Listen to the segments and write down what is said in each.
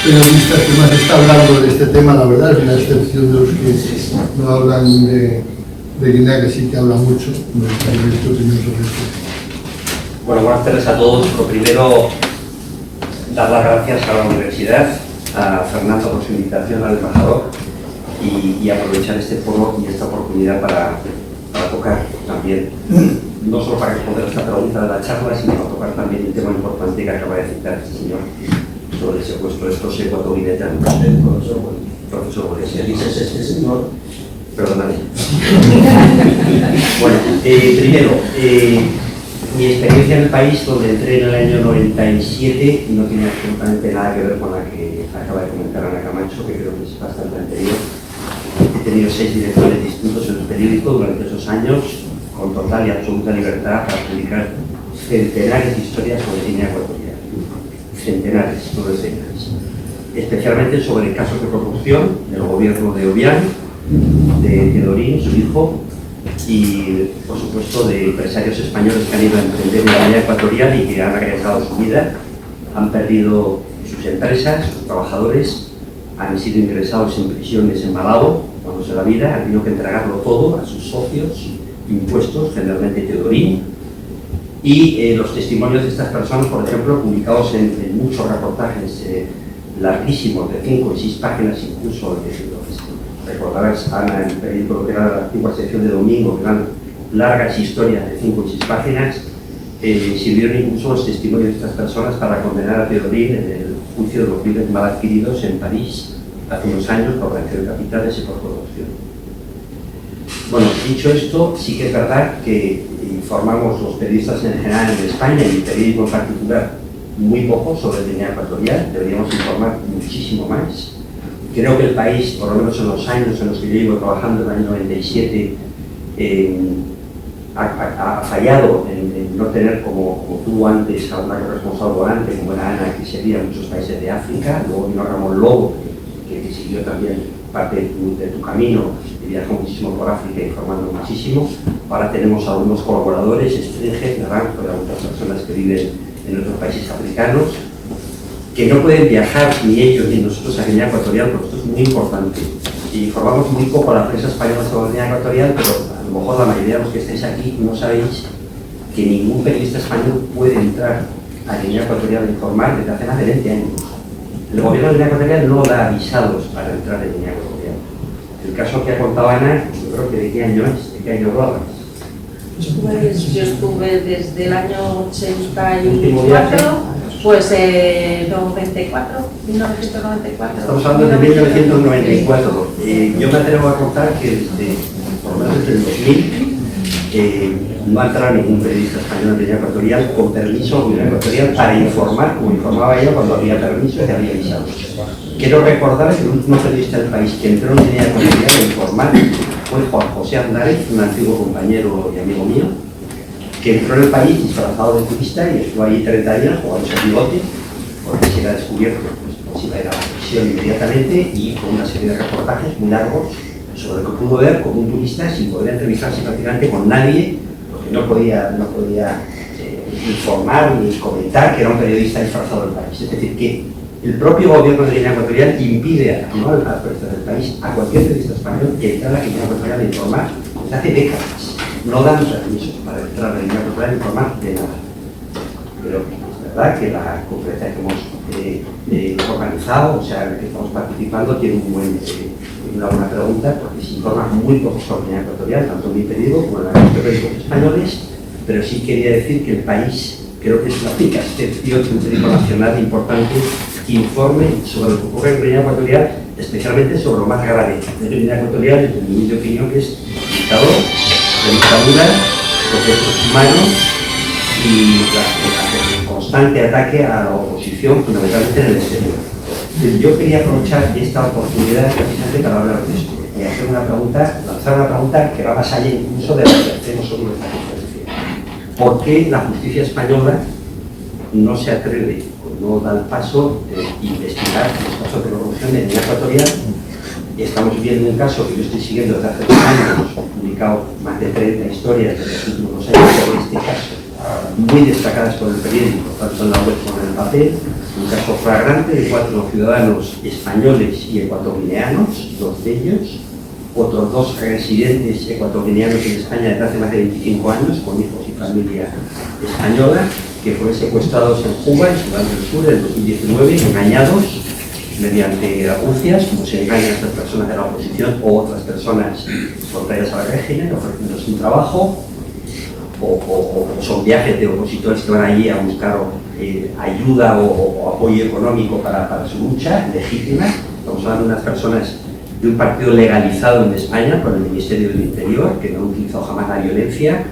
periodistas que más está hablando de este tema, la verdad, es la excepción de los que no hablan de Guinea, que sí que habla mucho. No sé qué opinión sobre esto. Bueno, buenas tardes a todos. Lo primero, dar las gracias a la universidad, a Fernando por su invitación al embajador y aprovechar este foro y esta oportunidad para tocar también, no solo para responder a esta pregunta de la charla, sino para tocar también el tema importante que acaba de citar este señor sobre el secuestro de estos ecuatoguineanos. Profesor Borges, dices este señor, perdóname. Bueno, primero, mi experiencia en el país, donde entré en el año 97, no tiene absolutamente nada que ver con la que acaba de comentar Ana Camacho, que creo que es bastante anterior. He tenido 6 directores distintos en el periódico durante esos años, con total y absoluta libertad para publicar centenares de historias sobre Guinea Ecuatorial. Centenares, no decenas. Especialmente sobre casos de corrupción del gobierno de Obiang, de Teodorín, su hijo, y por supuesto de empresarios españoles que han ido a emprender en la Guinea Ecuatorial y que han arriesgado su vida, han perdido sus empresas, sus trabajadores, han sido ingresados en prisiones en Malabo, cuando la vida, han tenido que entregarlo todo a sus socios, impuestos, generalmente Teodorín, y los testimonios de estas personas, por ejemplo, publicados en muchos reportajes larguísimos, de 5 y 6 páginas incluso, recordarás, Ana, en el periódico que era la antigua sección de domingo, que eran largas historias de 5 y 6 páginas, sirvieron incluso los testimonios de estas personas para condenar a Teodorín en el juicio de los bienes mal adquiridos en París hace unos años por blanqueo de capitales y por corrupción. Bueno, dicho esto, sí que es verdad que informamos los periodistas en general en España y el periódico en particular muy poco sobre la Guinea Ecuatorial, deberíamos informar muchísimo más. Creo que el país, por lo menos en los años en los que yo llevo trabajando, en el año 97, ha fallado en no tener como tuvo antes a una corresponsal volante como era Ana, que seguía muchos países de África, luego vino Ramón Lobo, que siguió también parte de tu camino y viajó muchísimo por África informando muchísimo. Ahora tenemos algunos colaboradores, Estringe, Naranjo y algunas personas que viven en otros países africanos, que no pueden viajar ni ellos ni nosotros a Guinea Ecuatorial, porque esto es muy importante. Y informamos muy poco a la prensa española sobre Guinea Ecuatorial, pero a lo mejor la mayoría de los que estáis aquí no sabéis que ningún periodista español puede entrar a Guinea Ecuatorial a informar desde hace más de 20 años. El gobierno de Guinea Ecuatorial no da visados para entrar en Guinea Ecuatorial. El caso que ha contado Ana, yo creo que de qué año es, de qué año lo hablas. Pues yo estuve desde el año 84, pues 1994. Estamos hablando de 1994. Yo me atrevo a contar que desde, por lo menos desde el 2000, no ha entrado ningún periodista español en Guinea Ecuatorial con permiso de Guinea Ecuatorial para informar, como informaba ella cuando había permiso y había avisado. Quiero recordar que el último periodista del país que entró en Guinea Ecuatorial a informar fue Juan José Andares, un antiguo compañero y amigo mío, que entró en el país disfrazado de turista y estuvo ahí 30 días jugando su bigote, porque si era descubierto, pues iba a ir a la prisión inmediatamente, y con una serie de reportajes muy largos sobre lo que pudo ver como un turista sin poder entrevistarse prácticamente con nadie, porque no podía informar ni comentar que era un periodista disfrazado del país. Es decir, que el propio gobierno de Guinea Ecuatorial impide no al periodista del país, a cualquier periodista español que entra a la Guinea Ecuatorial a informar desde hace décadas. No dan permisos para entrar a la Guinea Ecuatorial a informar de nada. Pero es verdad que la conferencia que hemos organizado, o sea, en la que estamos participando, tiene una buena pregunta, porque se informa muy poco sobre Guinea Ecuatorial, tanto en mi periódico como en los periódicos españoles, pero sí quería decir que el país, creo que es la única excepción de un periódico nacional importante que informe sobre lo que ocurre en Guinea Ecuatorial, especialmente sobre lo más grave de Guinea Ecuatorial, desde mi humilde opinión, que es dictador, la dictadura, los derechos humanos y el constante ataque a la oposición, fundamentalmente en el exterior. Yo quería aprovechar esta oportunidad precisamente para hablar de esto y hacer lanzar una pregunta que va más allá incluso de la que hacemos sobre esta conferencia. ¿Por qué la justicia española no se atreve o no da el paso de investigar los casos de corrupción en Guinea Ecuatorial? Estamos viendo un caso que yo estoy siguiendo desde hace 2 años, he publicado más de 30 historias de los últimos 2 años sobre este caso, muy destacadas por el periódico, tanto en la web como en el papel, un caso flagrante de 4 ciudadanos españoles y ecuatoguineanos, 2 de ellos, otros 2 residentes ecuatoguineanos en España desde hace más de 25 años, con hijos y familia española, que fueron secuestrados en Juba, en Sudán del Sur, en 2019, engañados mediante anuncios, como se engañan a estas personas de la oposición o otras personas contrarias al régimen, ofreciéndose un trabajo, o son viajes de opositores que van allí a buscar ayuda o apoyo económico para su lucha legítima. Estamos hablando de unas personas de un partido legalizado en España por el Ministerio del Interior, que no han utilizado jamás la violencia,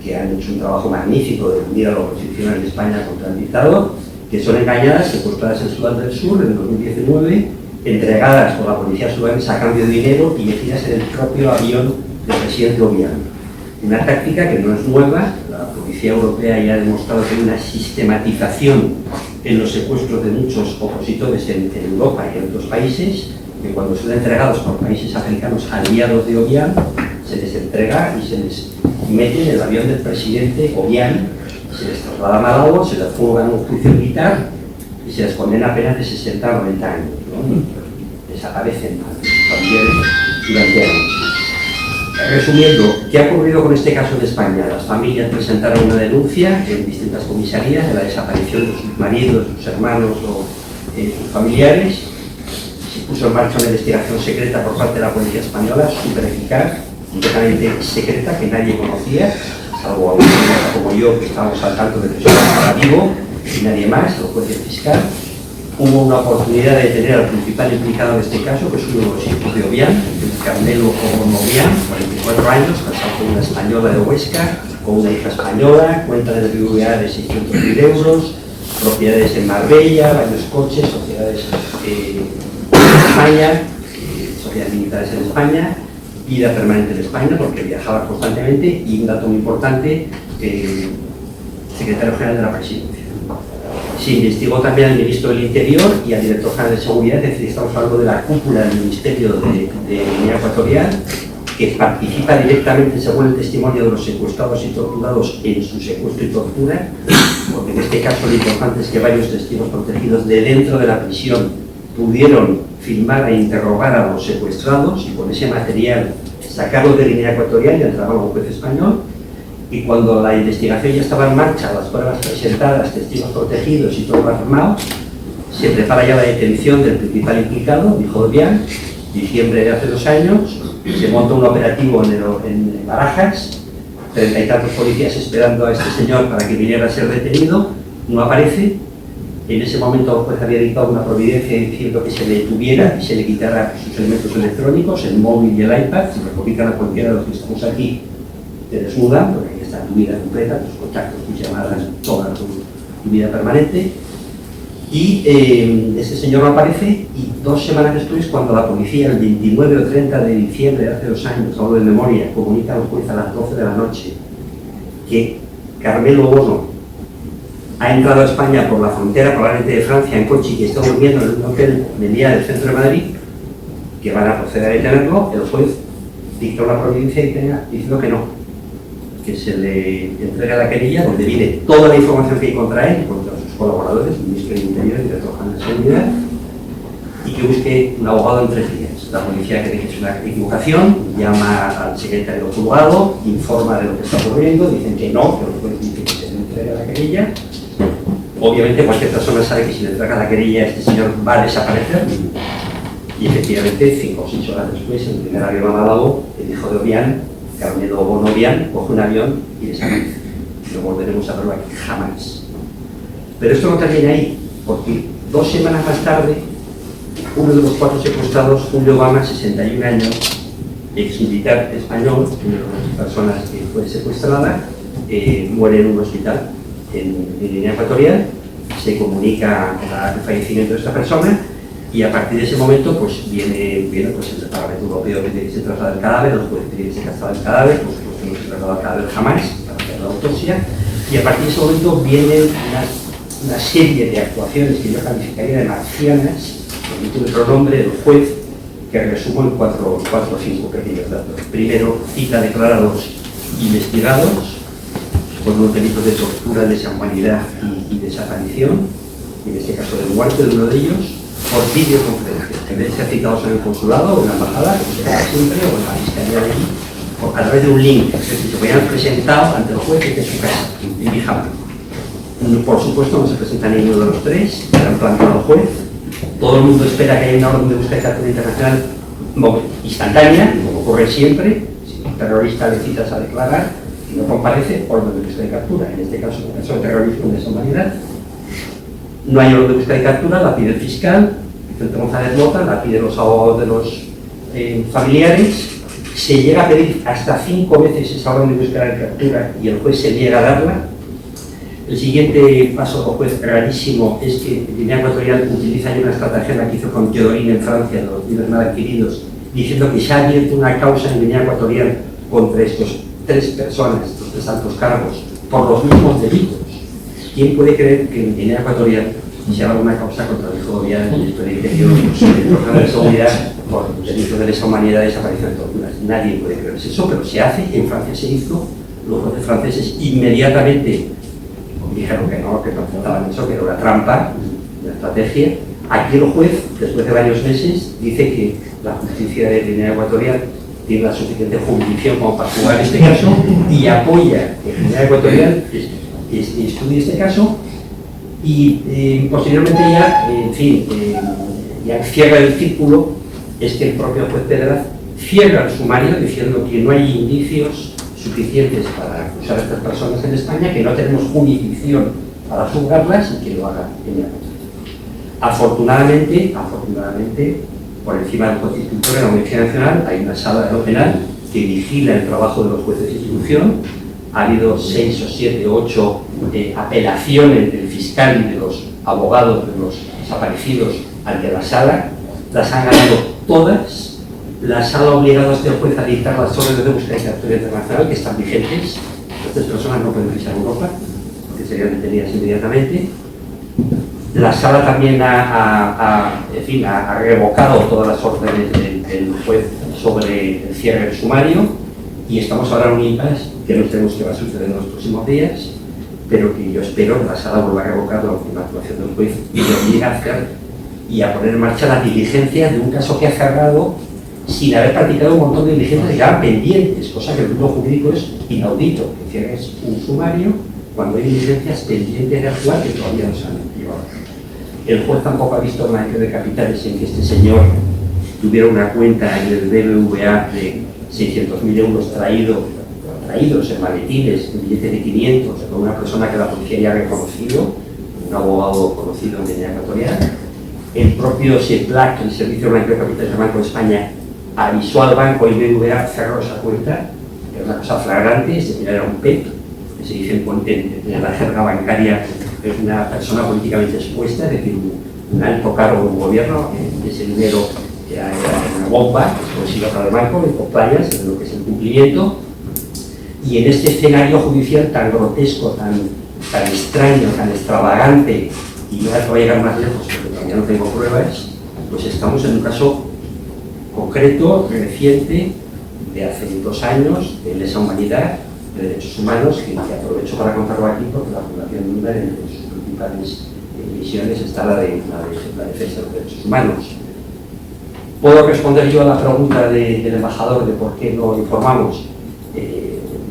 que han hecho un trabajo magnífico de unir a la oposición en España contra el dictador, que son engañadas, secuestradas en Sudán del Sur en 2019, entregadas por la policía sudanesa a cambio de dinero y metidas en el propio avión del presidente Obiang. Una táctica que no es nueva, la policía europea ya ha demostrado que hay una sistematización en los secuestros de muchos opositores en Europa y en otros países, que cuando son entregados por países africanos aliados de Obiang, se les entrega y se les mete en el avión del presidente Obiang, se les traslada a Malabo, se les juzga en un juicio militar y se les condena a penas de 60 a 90 años, ¿no? Desaparecen a sus familiares durante años. Resumiendo, ¿qué ha ocurrido con este caso de España? Las familias presentaron una denuncia en distintas comisarías de la desaparición de sus maridos, sus hermanos o sus familiares. Se puso en marcha una investigación secreta por parte de la policía española, súper eficaz, completamente secreta, que nadie conocía, salvo algunos como yo, que estábamos al tanto de que estaba vivo, y nadie más, el juez y el fiscal. Hubo una oportunidad de detener al principal implicado en este caso, que es uno de los hijos de Obiang, Carmelo Obiang, 44 años, casado con una española de Huesca, con una hija española, cuenta del BBVA de 600.000 euros, propiedades en Marbella, varios coches, sociedades en España, sociedades militares en España, vida permanente en España porque viajaba constantemente, y un dato muy importante, secretario general de la presidencia. Se investigó también al ministro del Interior y al director general de Seguridad, es decir, estamos hablando de la cúpula del Ministerio de Guinea Ecuatorial, que participa directamente, según el testimonio de los secuestrados y torturados, en su secuestro y tortura, porque en este caso lo importante es que varios testigos protegidos de dentro de la prisión pudieron filmar e interrogar a los secuestrados y con ese material sacarlos de Guinea Ecuatorial y entregarlo a un juez español. Y cuando la investigación ya estaba en marcha, las pruebas presentadas, testigos protegidos y todo armado, se prepara ya la detención del principal implicado, el hijo de Obiang, diciembre de hace 2 años, se monta un operativo en Barajas, 30 y tantos policías esperando a este señor para que viniera a ser detenido, no aparece. En ese momento el juez había dictado una providencia diciendo que se le detuviera y se le quitara sus elementos electrónicos, el móvil y el iPad. Si recopican a cualquiera de los que estamos aquí, te desnudan, porque ahí está tu vida completa, tus contactos, tus llamadas, toda tu vida permanente. Y ese señor no aparece, y 2 semanas después, cuando la policía, el 29 o 30 de diciembre de hace 2 años, hablo de memoria, comunica al juez a las 12 de la noche que Carmelo Bono ha entrado a España por la frontera, probablemente de Francia, en coche, y que está durmiendo en un hotel del día del centro de Madrid, que van a proceder a detenerlo, el juez dicta una providencia diciendo que no, que se le entrega la querella donde viene toda la información que hay contra él y contra sus colaboradores, el ministro del Interior y el director general de Seguridad, y que busque un abogado en 3 días. La policía cree que es una equivocación, llama al secretario del juzgado, informa de lo que está ocurriendo, dicen que no, que el juez dice que se le entrega la querella. Obviamente cualquier persona sabe que si le entrega la querella este señor va a desaparecer, y efectivamente 5 o 6 horas después, en el primer avión a Malabo, el hijo de Obiang, Carmelo Bono Obiang, coge un avión y desaparece. No volveremos a verlo aquí jamás. Pero esto no termina ahí, porque 2 semanas más tarde, uno de los 4 secuestrados, Julio Obama, 61 años, ex militar español, una de las personas que fue secuestrada, muere en un hospital en Guinea Ecuatorial. Se comunica el fallecimiento de esta persona, y a partir de ese momento pues viene pues, el Parlamento Europeo que tiene que se traslada el cadáver, los jueces tienen que se traslada el cadáver, por supuesto no se traslada el cadáver jamás para hacer la autopsia, y a partir de ese momento vienen una serie de actuaciones que yo calificaría de marcianas, con el pronombre del juez, que resumo en 4 o 5 pequeños datos. Primero, cita declarados investigados por los delitos de tortura, deshumanidad y desaparición. en este caso del muerto de uno de ellos, por videoconferencia. En vez de ser citados en el consulado o en la embajada, como se hace siempre, o en la fiscalía de allí, a través de un link, es decir, se podían presentado ante el juez desde su casa, en pijama. Por supuesto, no se presenta ninguno de los tres, se han planteado al juez. Todo el mundo espera que haya una orden de búsqueda de captura internacional instantánea, como ocurre siempre. Si un terrorista le citas a declarar y no comparece, orden de búsqueda de captura. En este caso, en el caso de terrorismo de esa humanidad, no hay orden de búsqueda de captura, la pide el fiscal, Vicente González Mota, la pide los abogados de los familiares. Se llega a pedir hasta 5 veces esa orden de búsqueda de captura y el juez se niega a darla. El siguiente paso del juez rarísimo es que Guinea Ecuatorial utiliza ya una estrategia la que hizo con Teodorín en Francia, de los bienes mal adquiridos, diciendo que se ha abierto una causa en Guinea Ecuatorial contra estos 3 personas, estos 3 altos cargos, por los mismos delitos. ¿Quién puede creer que en Guinea Ecuatorial se haga una causa contra el hijo de el ministro de Interior, el ministro de Seguridad, por delitos de lesa humanidad, desaparición de torturas? Nadie puede creer eso, pero se hace. En Francia se hizo. Los jueces franceses inmediatamente dijeron que no aceptaban eso, que era una trampa, una estrategia. Aquí el juez, después de varios meses, dice que la justicia de Guinea Ecuatorial tiene la suficiente jurisdicción como para jugar este caso y apoya que Guinea Ecuatorial estudie este caso y posteriormente ya, en fin, ya cierra el círculo. Es que el propio juez Pedraz cierra el sumario diciendo que no hay indicios suficientes para acusar a estas personas en España, que no tenemos jurisdicción para juzgarlas y que lo haga ella. Afortunadamente, por encima del juez instructor en la Audiencia Nacional hay una sala de lo penal que vigila el trabajo de los jueces de instrucción. Ha habido 6 o 7 o 8 apelaciones del fiscal y de los abogados de los desaparecidos ante la sala. Las han ganado todas. La sala ha obligado a este juez a dictar las órdenes de búsqueda y captura internacional que están vigentes. Estas personas no pueden pisar Europa porque serían detenidas inmediatamente. La sala también ha revocado todas las órdenes del juez sobre el cierre del sumario y estamos ahora en un impasse que no sabemos qué va a suceder en los próximos días, pero que yo espero que la sala vuelva a revocar la última actuación del juez y le obligue a hacer y a poner en marcha las diligencias de un caso que ha cerrado sin haber practicado un montón de diligencias que quedaban pendientes, cosa que el mundo jurídico es inaudito, que cierres un sumario cuando hay diligencias pendientes de actuar que todavía no se han llevado. El juez tampoco ha visto manejo de capitales en que este señor tuviera una cuenta en el BBVA de 600.000 euros traídos en maletines, en billetes de 500, con una persona que la policía ya ha reconocido, un abogado conocido en Guinea Ecuatorial. El propio SEPLAC, el Servicio de Blanqueo de Capitales del Banco de España, avisó al banco y BBVA cerró esa cuenta, que era una cosa flagrante, es decir, era un PEP, que se dice en la jerga bancaria, es una persona políticamente expuesta, es decir, un alto cargo de un gobierno, ese dinero era una bomba, que se iba para el banco, en compliance, de lo que es el cumplimiento. Y en este escenario judicial tan grotesco, tan extraño, tan extravagante, y no va a llegar más lejos porque todavía no tengo pruebas, pues estamos en un caso concreto, reciente, de hace 2 años, de lesa humanidad, de derechos humanos, que aprovecho para contarlo aquí porque la Fundación Nürnberg, entre sus principales misiones, está la defensa de los derechos humanos. ¿Puedo responder yo a la pregunta del embajador de por qué no informamos?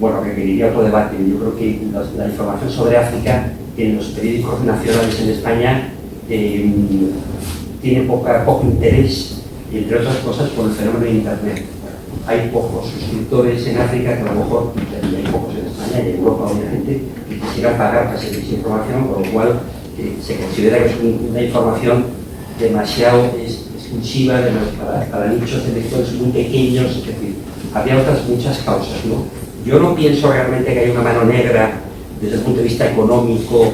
Bueno, requeriría otro debate. Yo creo que la información sobre África en los periódicos nacionales en España tiene poco interés, entre otras cosas por el fenómeno de Internet. Hay pocos suscriptores en África, que a lo mejor hay pocos en España y en Europa, obviamente, que quisieran pagar para seguir esa información, por lo cual se considera que es una información demasiado exclusiva para nichos de lectores muy pequeños, es decir, había otras muchas causas, ¿no? Yo no pienso realmente que haya una mano negra desde el punto de vista económico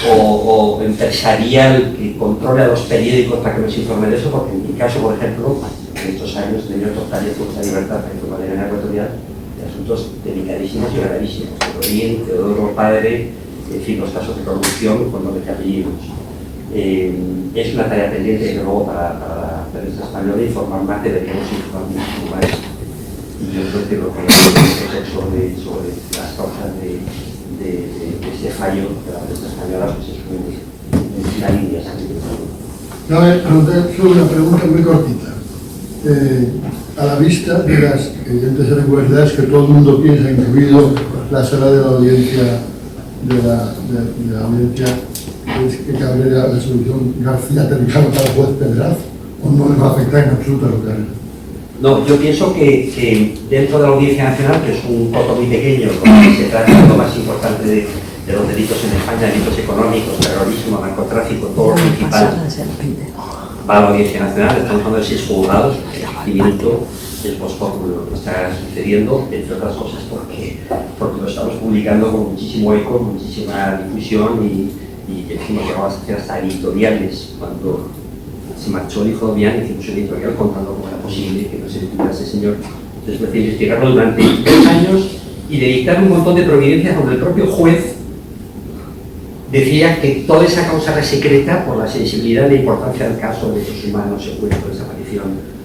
o empresarial que controle a los periódicos para que nos informen de eso, porque en mi caso, por ejemplo, en estos años he tenido otros talleres de libertad para informar de Guinea Ecuatorial de asuntos delicadísimos y gravísimos, Teodorín, Teodoro Padre, en fin, los casos de corrupción con los que apellidos. Es una tarea pendiente, desde luego, para la prensa española informar más, deberíamos informar mucho más. Y yo creo que lo que hay sobre las causas de este fallo de la prensa española pues es muy la línea. No, solo una pregunta muy cortita. A la vista de las evidentes irregularidades que todo el mundo piensa, incluido la sala de la audiencia, es que cabría la solución García Terrijano para el juez Pedraz, o no le va a afectar en absoluto a lo que hará. No, yo pienso que dentro de la Audiencia Nacional, que es un coto muy pequeño, donde se trata de lo más importante de los delitos en España, delitos económicos, terrorismo, narcotráfico, todo lo principal, va a la Audiencia Nacional. Estamos hablando de 6 juzgados, y minuto es post-mortem lo que está sucediendo, entre otras cosas porque lo estamos publicando con muchísimo eco, muchísima difusión y decimos que vamos a hacer hasta editoriales. Cuando se marchó el hijo de Obiang, hicimos un editorial contando cómo era posible que no se detuviera a ese señor. Entonces, prefiero investigarlo durante 2 años y de dictar un montón de providencias donde el propio juez decía que toda esa causa era secreta por la sensibilidad y la importancia del caso de derechos humanos, secuestro, desaparición.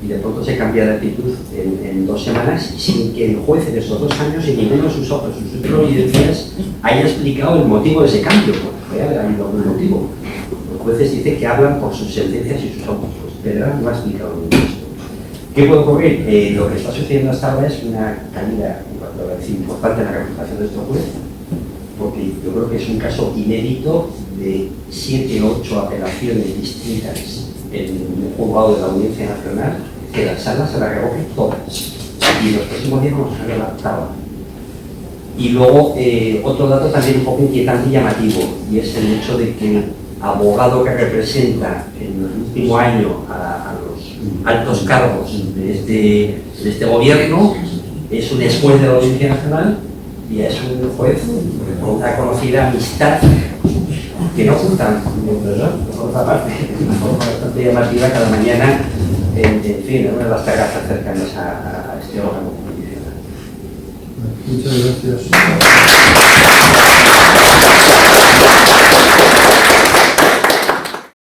Y de pronto se cambia de actitud en 2 semanas sin que el juez en esos 2 años, en ninguno de sus providencias, haya explicado el motivo de ese cambio, porque puede haber habido algún motivo. Los jueces dicen que hablan por sus sentencias y sus autos. Pedraz no ha explicado ningún esto. ¿Qué puede ocurrir? Lo que está sucediendo hasta ahora es una caída importante en la reputación de este juez, porque yo creo que es un caso inédito de 7 o 8 apelaciones distintas en el juzgado de la Audiencia Nacional, que las salas se las revoquen todas. Y los próximos días vamos a ver la octava. Y luego, otro dato también un poco inquietante y llamativo, y es el hecho de que el abogado que representa en el último año a los altos cargos de este gobierno es un ex juez de la Audiencia Nacional y es un juez con una conocida amistad que no ocultan, ¿verdad? Por otra parte, de una forma bastante llamativa cada mañana, en fin, en una de las terrazas cercanas a este órgano jurisdiccional. Muchas gracias.